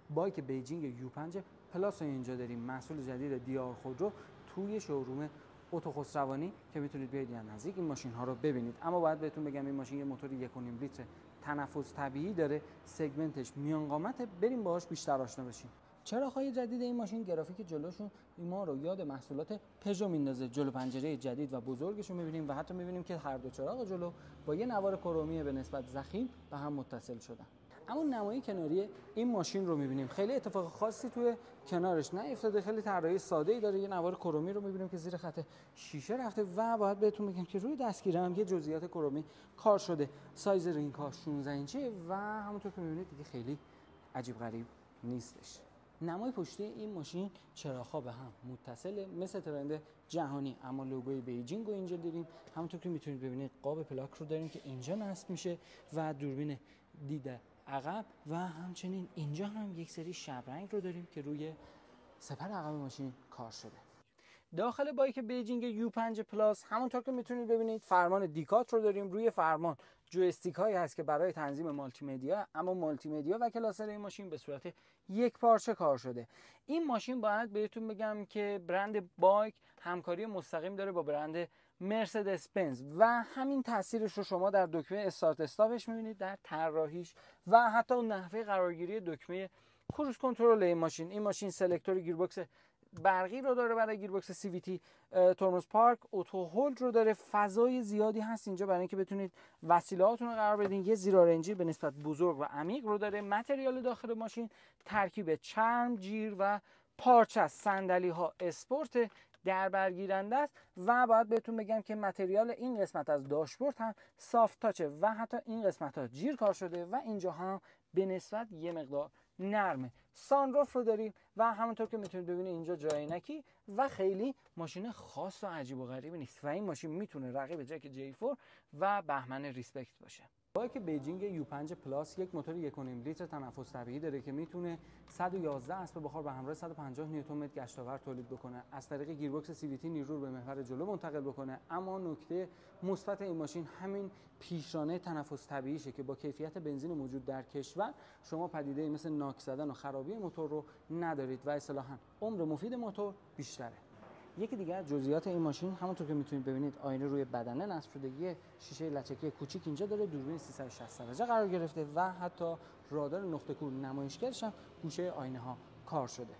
بایک بیجینگ یو 5 پلاس رو اینجا داریم، محصول جدید دیار خودرو توی شوروم اتو خسروانی که میتونید بیاید یا نزدیک این ماشین ها رو ببینید. اما باید بهتون بگم این ماشین یه موتور 1.5 لیتر تنفس طبیعی داره، سگمنتش میان قامته، بریم باهاش بیشتر آشنا بشیم. چراغ‌های جدید این ماشین گرافیک جلوشون ما رو یاد محصولات پژو میندازه. جلو پنجره جدید و بزرگشون می‌بینیم و حتی می‌بینیم که هر دو چراغ جلو با یه نوار کرومی به نسبت ضخیم به هم متصل شدن. اما نمای کناری این ماشین رو می‌بینیم خیلی اتفاق خاصی توی کنارش نیفتاده، خیلی طراحی ساده‌ای داره. یه نوار کرومی رو می‌بینیم که زیر خط شیشه رفته و باید بهتون بگم که روی دستگیره هم یه جزئیات کرومی کار شده. سایز رینگ‌ها 16 اینچه و همونطور که می‌بینید دیگه خیلی عجیب غریب نیستش. نمای پشتی این ماشین چراغ‌ها به هم متصله مثل ترند جهانی، اما لوگوی بیجینگ رو اینجا داریم. همونطور که میتونید ببینید قاب پلاک رو داریم که اینجا نصب میشه و دوربین دید عقب و همچنین اینجا هم یک سری شبرنگ رو داریم که روی سپر عقب ماشین کار شده. داخل بایک بیجینگ یو 5 پلاس همونطور که میتونید ببینید فرمان دیکات رو داریم. روی فرمان جویستیک هایی هست که برای تنظیم مالتی مدیا، اما مالتی مدیا و کلاسر این ماشین به صورت یک پارچه کار شده. این ماشین باید بهتون بگم که برند بایک همکاری مستقیم داره با برند مرسدس بنز و همین تاثیرش رو شما در دکمه استارت استاپش میبینید، در طراحیش و حتی اون نحوه قرارگیری دکمه کروز کنترل این ماشین. این ماشین سلکتور گیربکس برقی رو داره برای گیربکس سی وی تی، تورموز پارک، اتو هولد رو داره. فضای زیادی هست اینجا برای اینکه بتونید وسیله‌هاتون رو قرار بدین. یه زیرارنجی به نسبت بزرگ و عمیق رو داره. متریال داخل ماشین ترکیب چرم، جیر و پارچه است. صندلی‌ها اسپورت در برگیرنده است و باید بهتون بگم که متریال این قسمت از داشبورد هم سافت تاچه و حتی این قسمت ها جیر کار شده و اینجا هم به نسبت یه مقدار نرمه. سانروف رو داریم و همونطور که میتونید ببینید اینجا جای عینکی و خیلی ماشین خاص و عجیب و غریبی نیست و این ماشین میتونه رقیب جک جی 4 و بهمن ریسپکت باشه. بایک بیجینگ یو 5 پلاس یک موتور 1.5 لیتر تنفس طبیعی داره که میتونه 111 اسب بخار به همراه 150 نیوتن متر گشتاور تولید بکنه. از طریق گیربکس سی وی تی نیرو رو به محور جلو منتقل بکنه. اما نکته مثبت این ماشین همین پیشرانه تنفس طبیعیشه که با کیفیت بنزین موجود در کشور شما پدیده مثل ناک زدن و خرابی موتور رو ندارید و اصطلاحاً عمر مفید موتور بیشتره. یکی دیگه از جزئیات این ماشین همونطور که میتونید ببینید آینه روی بدنه نصب شده، یه شیشه لچکی کوچیک اینجا داره، دوربین 360 درجه قرار گرفته و حتی رادار نقطه کور نمایشگرش هم گوشه آینه ها کار شده.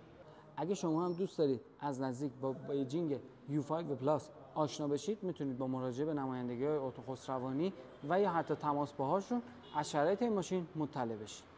اگه شما هم دوست دارید از نزدیک با بیجینگ یو 5 پلاس آشنا بشید میتونید با مراجعه به نمایندگی اتو خسروانی و یا حتی تماس باهاشون از شرایط این ماشین مطلع بشید.